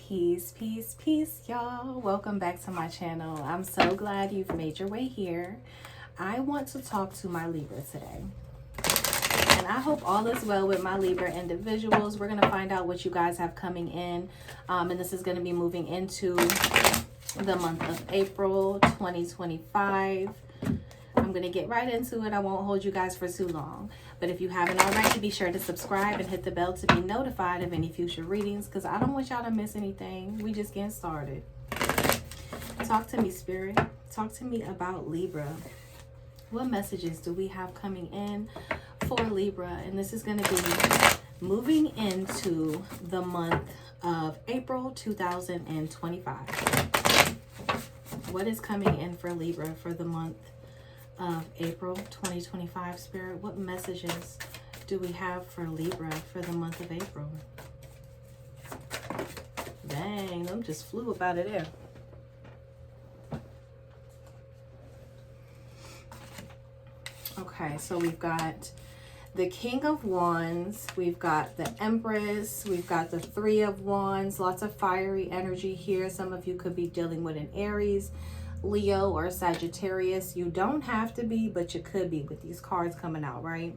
Peace, peace, peace, y'all. Welcome back to my channel. I'm so glad you've made your way here. I want to talk to my Libra today. And I hope all is well with my Libra individuals. We're going to find out what you guys have coming in. And this is going to be moving into the month of April 2025. I'm going to get right into it. I won't hold you guys for too long. But if you haven't already, be sure to subscribe and hit the bell to be notified of any future readings, because I don't want y'all to miss anything. We just getting started. Talk to me, Spirit. Talk to me about Libra. What messages do we have coming in for Libra? And this is going to be moving into the month of April 2025. What is coming in for Libra for the month of April 2025, Spirit? What messages do we have for Libra for the month of April? Dang, them just flew up out of there. Okay, so we've got the King of Wands, we've got the Empress, we've got the Three of Wands, lots of fiery energy here. Some of you could be dealing with an Aries, Leo, or Sagittarius. You don't have to be, but you could be with these cards coming out, right?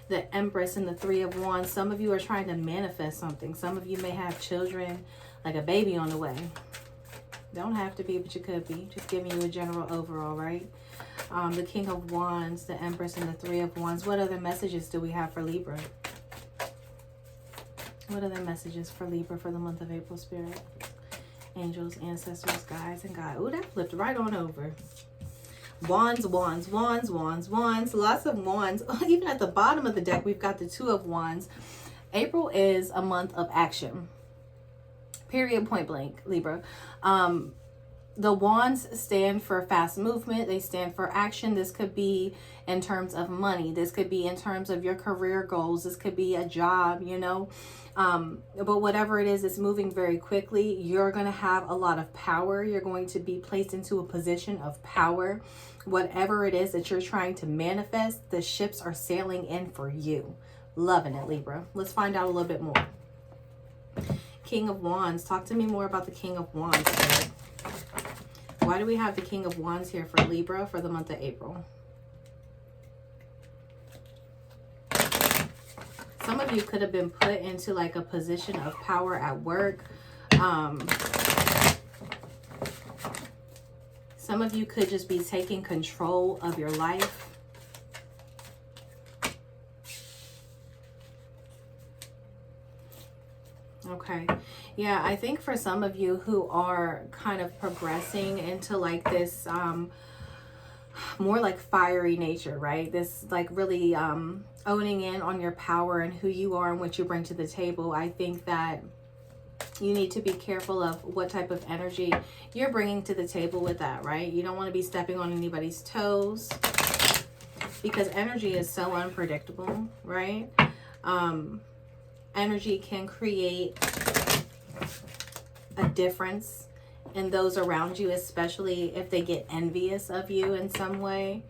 The Empress and the Three of Wands. Some of you are trying to manifest something. Some of you may have children, like a baby on the way. Don't have to be, but you could be. Just giving you a general overall, right? The King of Wands, the Empress, and the Three of Wands. What other messages do we have for Libra? What other messages for Libra for the month of April, Spirit? Angels, ancestors, guides, and God. Oh, that flipped right on over. Wands, wands, wands, wands, wands. Lots of wands. Even at the bottom of the deck, we've got the Two of Wands. April is a month of action. Period, point blank, Libra. The wands stand for fast movement. They stand for action. This could be in terms of money. This could be in terms of your career goals. This could be a job, you know. But whatever it is, it's moving very quickly. You're going to have a lot of power. You're going to be placed into a position of power. Whatever it is that you're trying to manifest, the ships are sailing in for you. Loving it, Libra. Let's find out a little bit more. King of Wands. Talk to me more about the King of Wands, Spirit. Why do we have the King of Wands here for Libra for the month of April? Some of you could have been put into like a position of power at work. Some of you could just be taking control of your life. Okay. Yeah, I think for some of you who are kind of progressing into like this more like fiery nature, right? This like really owning in on your power and who you are and what you bring to the table. I think that you need to be careful of what type of energy you're bringing to the table with that, right? You don't want to be stepping on anybody's toes because energy is so unpredictable, right? Energy can create a difference in those around you, especially if they get envious of you in some way.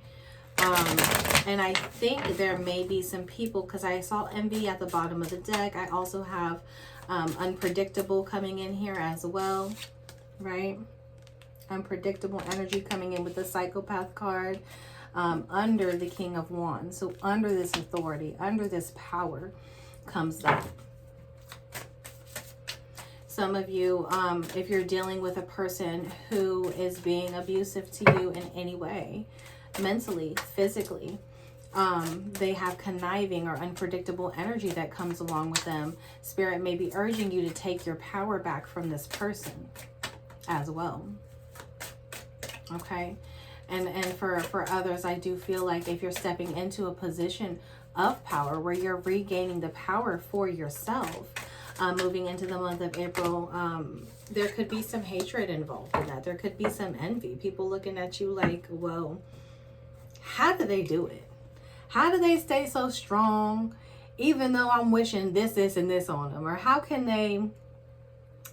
And I think there may be some people, because I saw envy at the bottom of the deck. I also have unpredictable coming in here as well, right? Unpredictable energy coming in with the Psychopath card under the King of Wands. So under this authority, under this power comes that. Some of you, if you're dealing with a person who is being abusive to you in any way, mentally, physically, they have conniving or unpredictable energy that comes along with them. Spirit may be urging you to take your power back from this person as well. Okay. And for others, I do feel like if you're stepping into a position of power where you're regaining the power for yourself, moving into the month of April, there could be some hatred involved in that. There could be some envy. People looking at you like, well, how do they do it? How do they stay so strong even though I'm wishing this, this, and this on them? Or how can they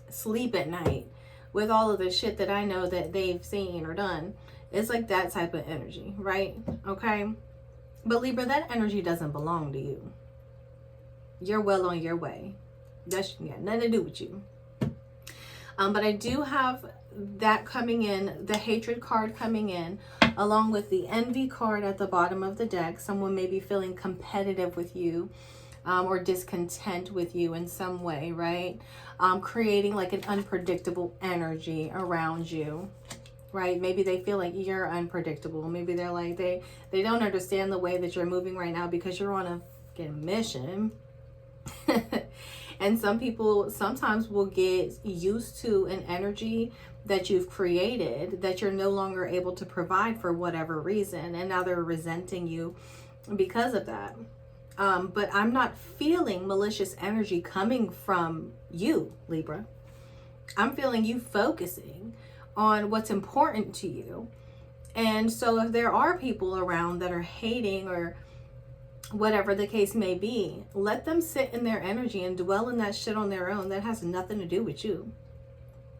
sleep at night with all of the shit that I know that they've seen or done? It's like that type of energy, right? Okay. But Libra, that energy doesn't belong to you. You're well on your way. That got nothing to do with you. But I do have that coming in, the hatred card coming in, along with the envy card at the bottom of the deck. Someone may be feeling competitive with you, or discontent with you in some way, right? Creating like an unpredictable energy around you, right? Maybe they feel like you're unpredictable. Maybe they're like, they don't understand the way that you're moving right now because you're on a fucking mission. And some people sometimes will get used to an energy that you've created that you're no longer able to provide for whatever reason. And now they're resenting you because of that. But I'm not feeling malicious energy coming from you, Libra. I'm feeling you focusing on what's important to you. And so if there are people around that are hating or whatever the case may be, let them sit in their energy and dwell in that shit on their own. That has nothing to do with you.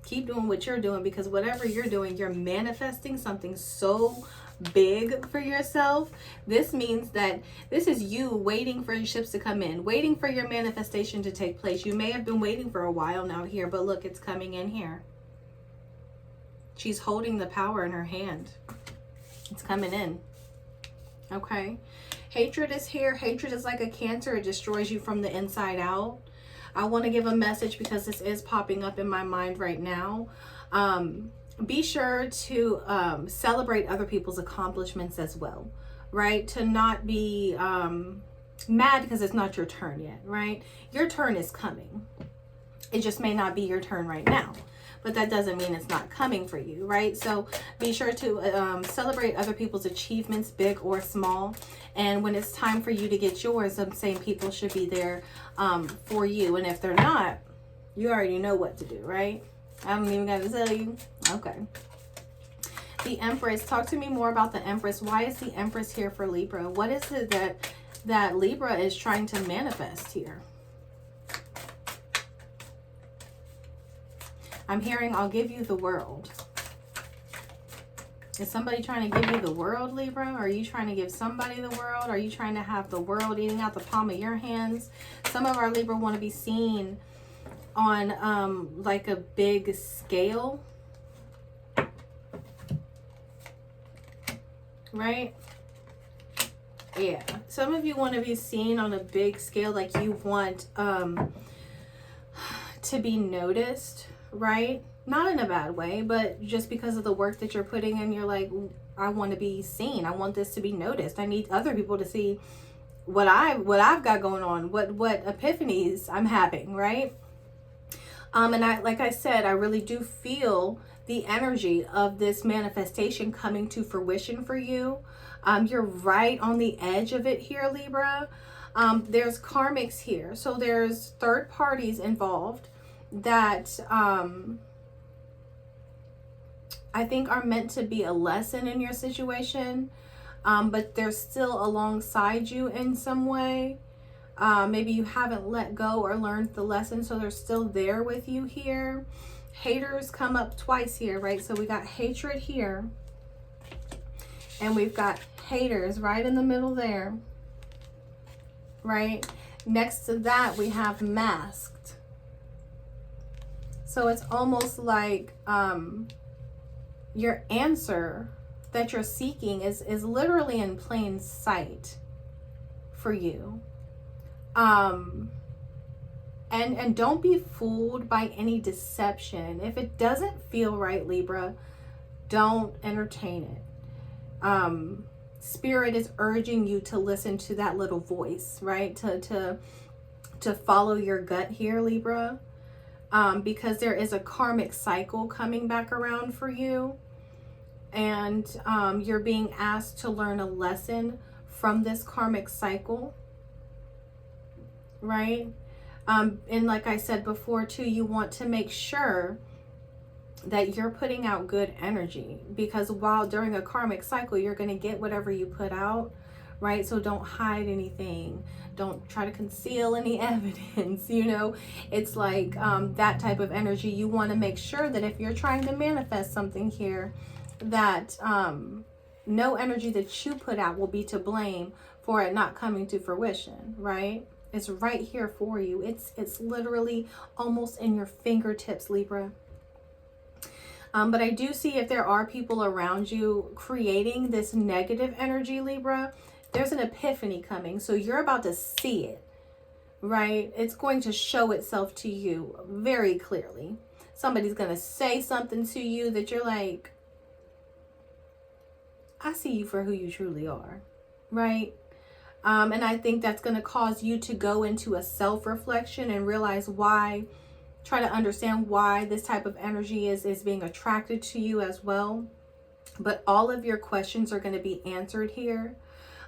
Keep doing what you're doing, because whatever you're doing, you're manifesting something so big for yourself. This means that this is you waiting for your ships to come in, waiting for your manifestation to take place. You may have been waiting for a while now here, but look, it's coming in here. She's holding the power in her hand. It's coming in. Okay. Hatred is here. Hatred is like a cancer. It destroys you from the inside out. I want to give a message because this is popping up in my mind right now. Be sure to celebrate other people's accomplishments as well, right? To not be mad because it's not your turn yet, right? Your turn is coming. It just may not be your turn right now, but that doesn't mean it's not coming for you, right? So be sure to celebrate other people's achievements, big or small. And when it's time for you to get yours, the same people should be there for you. And if they're not, you already know what to do, right? I don't even got to tell you. Okay. The Empress. Talk to me more about the Empress. Why is the Empress here for Libra? What is it that Libra is trying to manifest here? I'm hearing, I'll give you the world. Is somebody trying to give you the world, Libra? Are you trying to give somebody the world? Are you trying to have the world eating out the palm of your hands? Some of our Libra want to be seen on like a big scale. Right? Yeah. Some of you want to be seen on a big scale, like you want to be noticed. Right? Not in a bad way, but just because of the work that you're putting in, you're like, I want to be seen. I want this to be noticed. I need other people to see what I've got going on, what epiphanies I'm having, right? And like I said, I really do feel the energy of this manifestation coming to fruition for you. You're right on the edge of it here, Libra. There's karmics here. So there's third parties involved that I think are meant to be a lesson in your situation, but they're still alongside you in some way. Maybe you haven't let go or learned the lesson, so they're still there with you here. Haters come up twice here, right? So we got hatred here, and we've got haters right in the middle there, right? Next to that, we have masked. So it's almost like your answer that you're seeking is literally in plain sight for you. And don't be fooled by any deception. If it doesn't feel right, Libra, don't entertain it. Spirit is urging you to listen to that little voice, right? To follow your gut here, Libra. Because there is a karmic cycle coming back around for you, and you're being asked to learn a lesson from this karmic cycle, right? And like I said before too, you want to make sure that you're putting out good energy, because while during a karmic cycle, you're going to get whatever you put out, right? So don't hide anything. Don't try to conceal any evidence, you know. It's like that type of energy. You want to make sure that if you're trying to manifest something here, that no energy that you put out will be to blame for it not coming to fruition, right? It's right here for you. It's literally almost in your fingertips, Libra. But I do see if there are people around you creating this negative energy, Libra, there's an epiphany coming. So you're about to see it, right? It's going to show itself to you very clearly. Somebody's going to say something to you that you're like, I see you for who you truly are, right? And I think that's going to cause you to go into a self-reflection and realize why, try to understand why this type of energy is being attracted to you as well. But all of your questions are going to be answered here.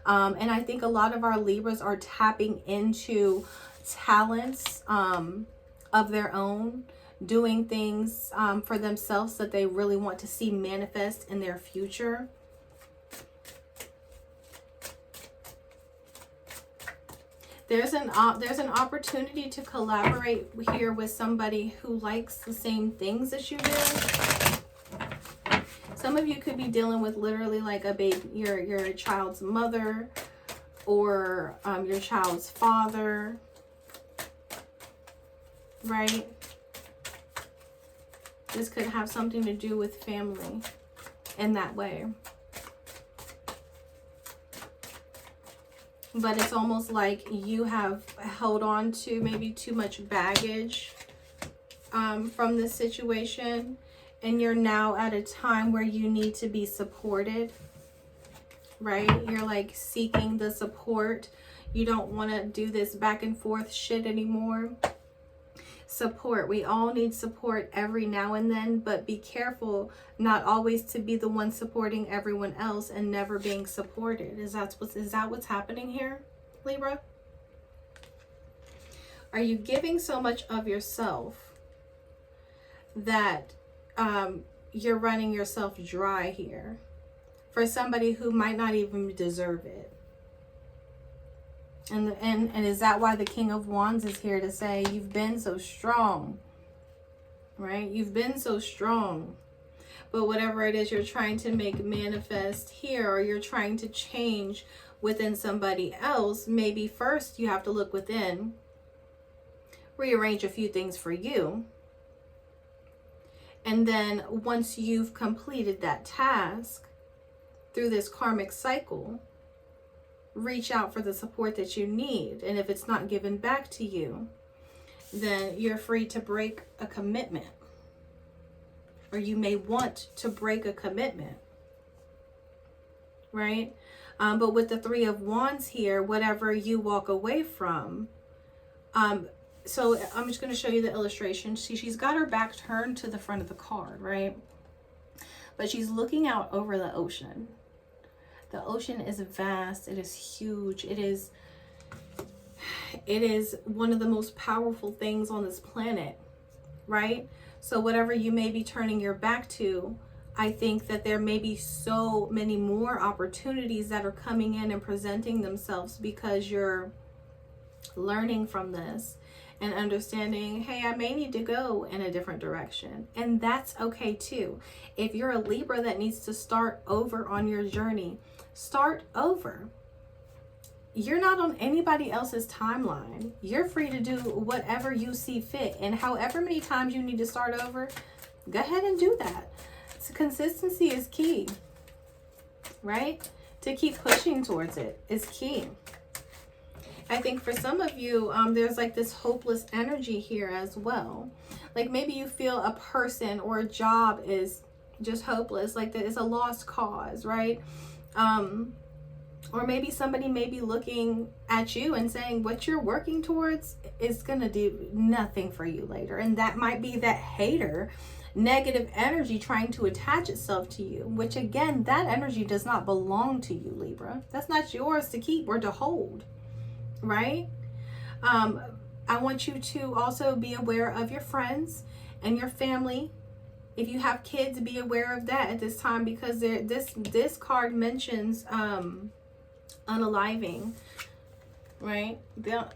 And I think a lot of our Libras are tapping into talents of their own, doing things for themselves that they really want to see manifest in their future. There's an opportunity to collaborate here with somebody who likes the same things as you do. Some of you could be dealing with literally like a baby, your child's mother, or your child's father, right? This could have something to do with family in that way. But it's almost like you have held on to maybe too much baggage from this situation. And you're now at a time where you need to be supported, right? You're like seeking the support. You don't want to do this back and forth shit anymore. Support. We all need support every now and then, but be careful not always to be the one supporting everyone else and never being supported. Is that what's happening here, Libra? Are you giving so much of yourself that you're running yourself dry here for somebody who might not even deserve it? And is that why the King of Wands is here to say, you've been so strong, right? You've been so strong. But whatever it is you're trying to make manifest here, or you're trying to change within somebody else, maybe first you have to look within, rearrange a few things for you. And then once you've completed that task through this karmic cycle, reach out for the support that you need. And if it's not given back to you, then you're free to break a commitment. Or you may want to break a commitment, right? But with the Three of Wands here, whatever you walk away from, so I'm just going to show you the illustration. See, she's got her back turned to the front of the card, right? But she's looking out over the ocean. The ocean is vast. It is huge. It is one of the most powerful things on this planet, right? So whatever you may be turning your back to, I think that there may be so many more opportunities that are coming in and presenting themselves because you're learning from this and understanding, hey, I may need to go in a different direction. And that's okay too. If you're a Libra that needs to start over on your journey, start over. You're not on anybody else's timeline. You're free to do whatever you see fit. And however many times you need to start over, go ahead and do that. So consistency is key, right? To keep pushing towards it is key. I think for some of you, there's like this hopeless energy here as well. Like maybe you feel a person or a job is just hopeless, like that it's a lost cause, right? Or maybe somebody may be looking at you and saying what you're working towards is going to do nothing for you later. And that might be that hater, negative energy trying to attach itself to you, which again, that energy does not belong to you, Libra. That's not yours to keep or to hold, right? I want you to also be aware of your friends and your family. If you have kids, be aware of that at this time, because this card mentions unaliving, right?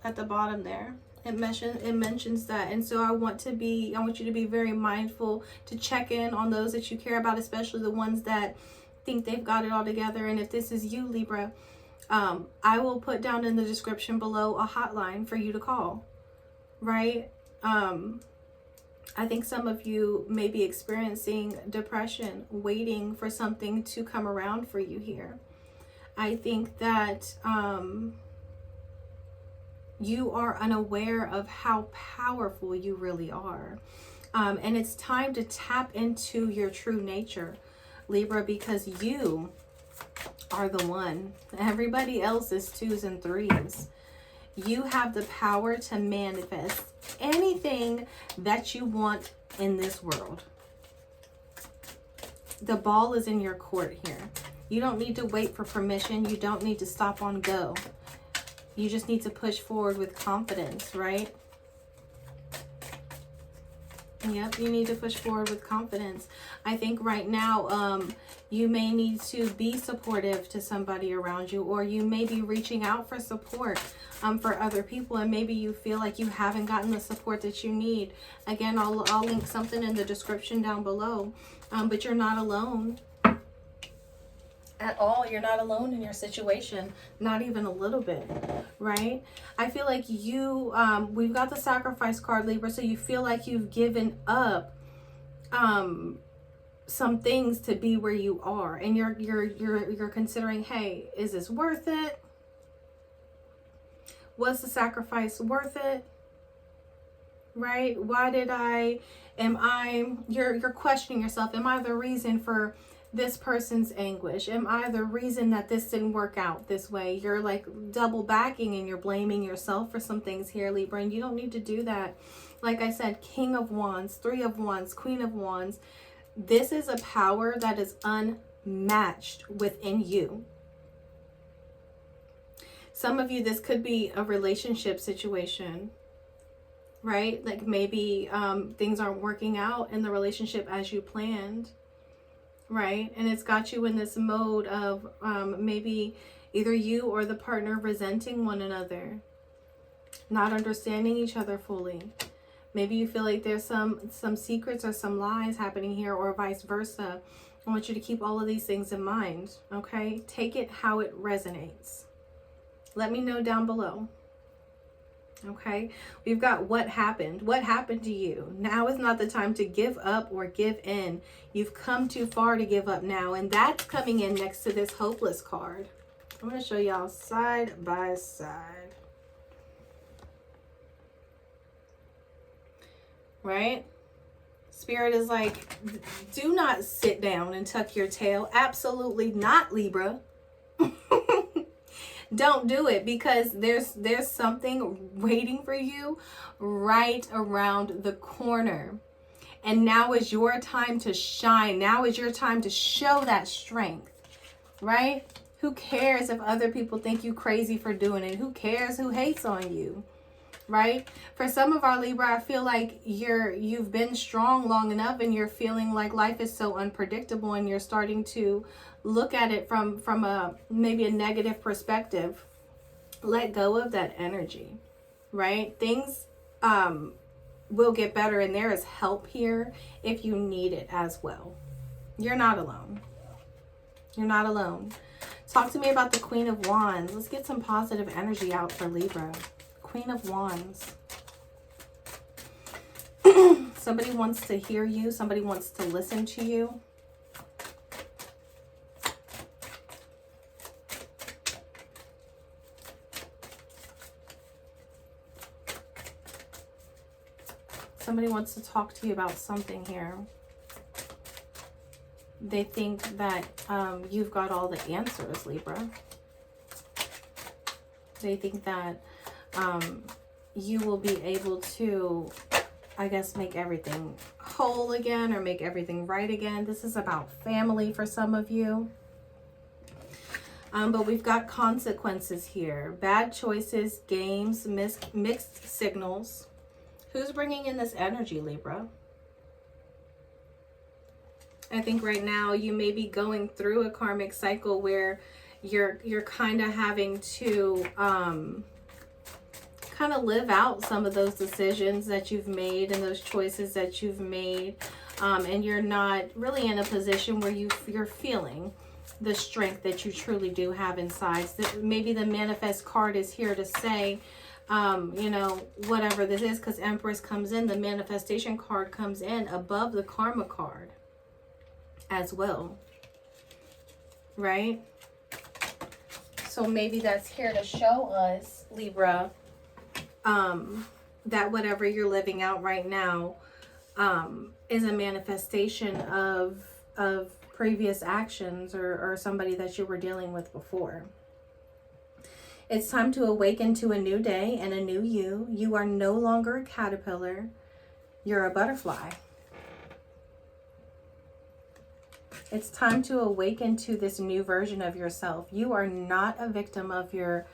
At the bottom there, it mentions that. And so I want you to be very mindful to check in on those that you care about, especially the ones that think they've got it all together. And if this is you, Libra, I will put down in the description below a hotline for you to call, right? I think some of you may be experiencing depression, waiting for something to come around for you here. I think that you are unaware of how powerful you really are. And it's time to tap into your true nature, Libra, because you are the one. Everybody else is 2s and 3s. You have the power to manifest anything that you want in this world. The ball is in your court here. You don't need to wait for permission. You don't need to stop on go. You just need to push forward with confidence, right? Yep, you need to push forward with confidence. I think right now, you may need to be supportive to somebody around you, or you may be reaching out for support for other people, and maybe you feel like you haven't gotten the support that you need. Again, I'll link something in the description down below, but you're not alone at all. You're not alone in your situation, not even a little bit, right? I feel like you, we've got the sacrifice card, Libra, so you feel like you've given up some things to be where you are, and you're considering, hey, is this worth it? Was the sacrifice worth it? Right? Why did you're questioning yourself. Am I the reason for this person's anguish? Am I the reason that this didn't work out this way? You're like double backing and you're blaming yourself for some things here, Libra, and you don't need to do that. Like I said, King of Wands, 3 of Wands, Queen of Wands. This is a power that is unmatched within you. Some of you, this could be a relationship situation, right? Like maybe things aren't working out in the relationship as you planned, right? And it's got you in this mode of maybe either you or the partner resenting one another, not understanding each other fully. Maybe you feel like there's some secrets or some lies happening here, or vice versa. I want you to keep all of these things in mind, okay? Take it how it resonates. Let me know down below. Okay, we've got what happened. What happened to you? Now is not the time to give up or give in. You've come too far to give up now. And that's coming in next to this hopeless card. I'm going to show y'all side by side. Right? Spirit is like, do not sit down and tuck your tail. Absolutely not, Libra. Don't do it, because there's something waiting for you right around the corner. And now is your time to shine. Now is your time to show that strength, right? Who cares if other people think you crazy for doing it? Who cares who hates on you, right? For some of our Libra, I feel like you've been strong long enough, and you're feeling like life is so unpredictable, and you're starting to look at it from a maybe a negative perspective. Let go of that energy, right? Things will get better, and there is help here if you need it as well. You're not alone. You're not alone. Talk to me about the Queen of Wands. Let's get some positive energy out for Libra. Queen of Wands. Somebody wants to hear you. Somebody wants to listen to you. Somebody wants to talk to you about something here. They think that you've got all the answers, Libra. They think that you will be able to, I guess, make everything whole again, or make everything right again. This is about family for some of you. But we've got consequences here. Bad choices, games, mixed signals. Who's bringing in this energy, Libra? I think right now you may be going through a karmic cycle where you're kind of having to kind of live out some of those decisions that you've made and those choices that you've made, and you're not really in a position where you're feeling the strength that you truly do have inside. So maybe the manifest card is here to say, You know, whatever this is, because Empress comes in, the manifestation card comes in above the karma card as well, right? So maybe that's here to show us, Libra, that whatever you're living out right now is a manifestation of previous actions or somebody that you were dealing with before. It's time to awaken to a new day and a new you. You are no longer a caterpillar. You're a butterfly. It's time to awaken to this new version of yourself. You are not a victim of your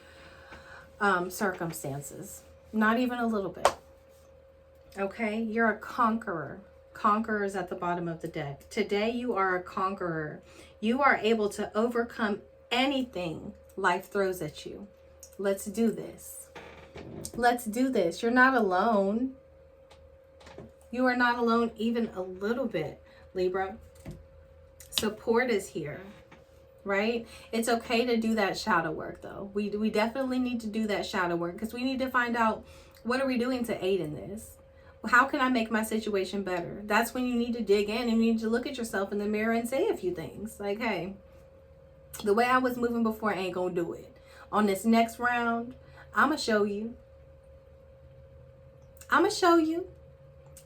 circumstances. Not even a little bit. Okay? You're a conqueror. Conqueror is at the bottom of the deck. Today you are a conqueror. You are able to overcome anything life throws at you. Let's do this. Let's do this. You're not alone. You are not alone even a little bit, Libra. Support is here, right? It's okay to do that shadow work, though. We definitely need to do that shadow work because we need to find out, what are we doing to aid in this? How can I make my situation better? That's when you need to dig in and you need to look at yourself in the mirror and say a few things. Like, hey, the way I was moving before ain't gonna do it. On this next round, I'm gonna show you. I'm gonna show you.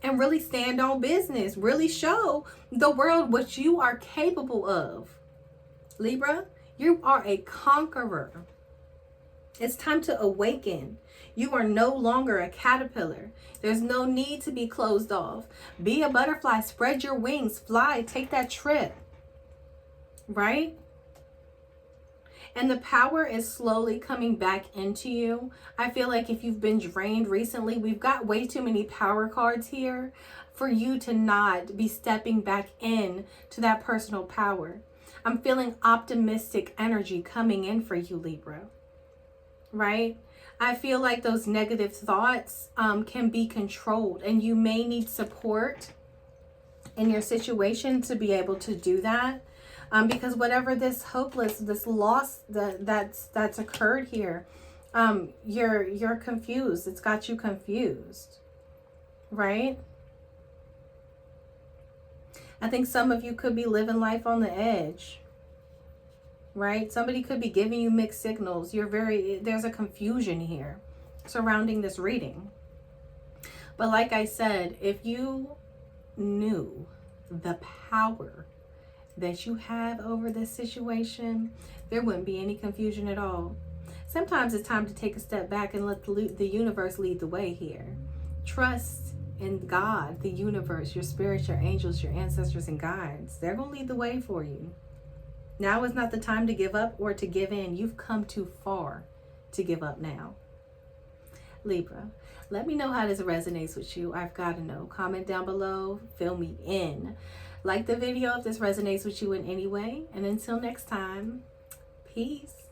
And really stand on business. Really show the world what you are capable of. Libra, you are a conqueror. It's time to awaken. You are no longer a caterpillar. There's no need to be closed off. Be a butterfly. Spread your wings. Fly. Take that trip. Right? And the power is slowly coming back into you. I feel like if you've been drained recently, we've got way too many power cards here for you to not be stepping back in to that personal power. I'm feeling optimistic energy coming in for you, Libra. Right? I feel like those negative thoughts can be controlled, and you may need support in your situation to be able to do that. Because whatever this loss that's occurred here, you're confused. It's got you confused, right? I think some of you could be living life on the edge, right? Somebody could be giving you mixed signals. There's a confusion here surrounding this reading. But like I said, if you knew the power that you have over this situation, there wouldn't be any confusion at all. Sometimes it's time to take a step back and let the universe lead the way here. Trust in God, the universe, your spirit, your angels, your ancestors, and guides. They're going to lead the way for you. Now is not the time to give up or to give in. You've come too far to give up now. Libra, let me know how this resonates with you. I've got to know. Comment down below. Fill me in. Like the video if this resonates with you in any way. And until next time, peace.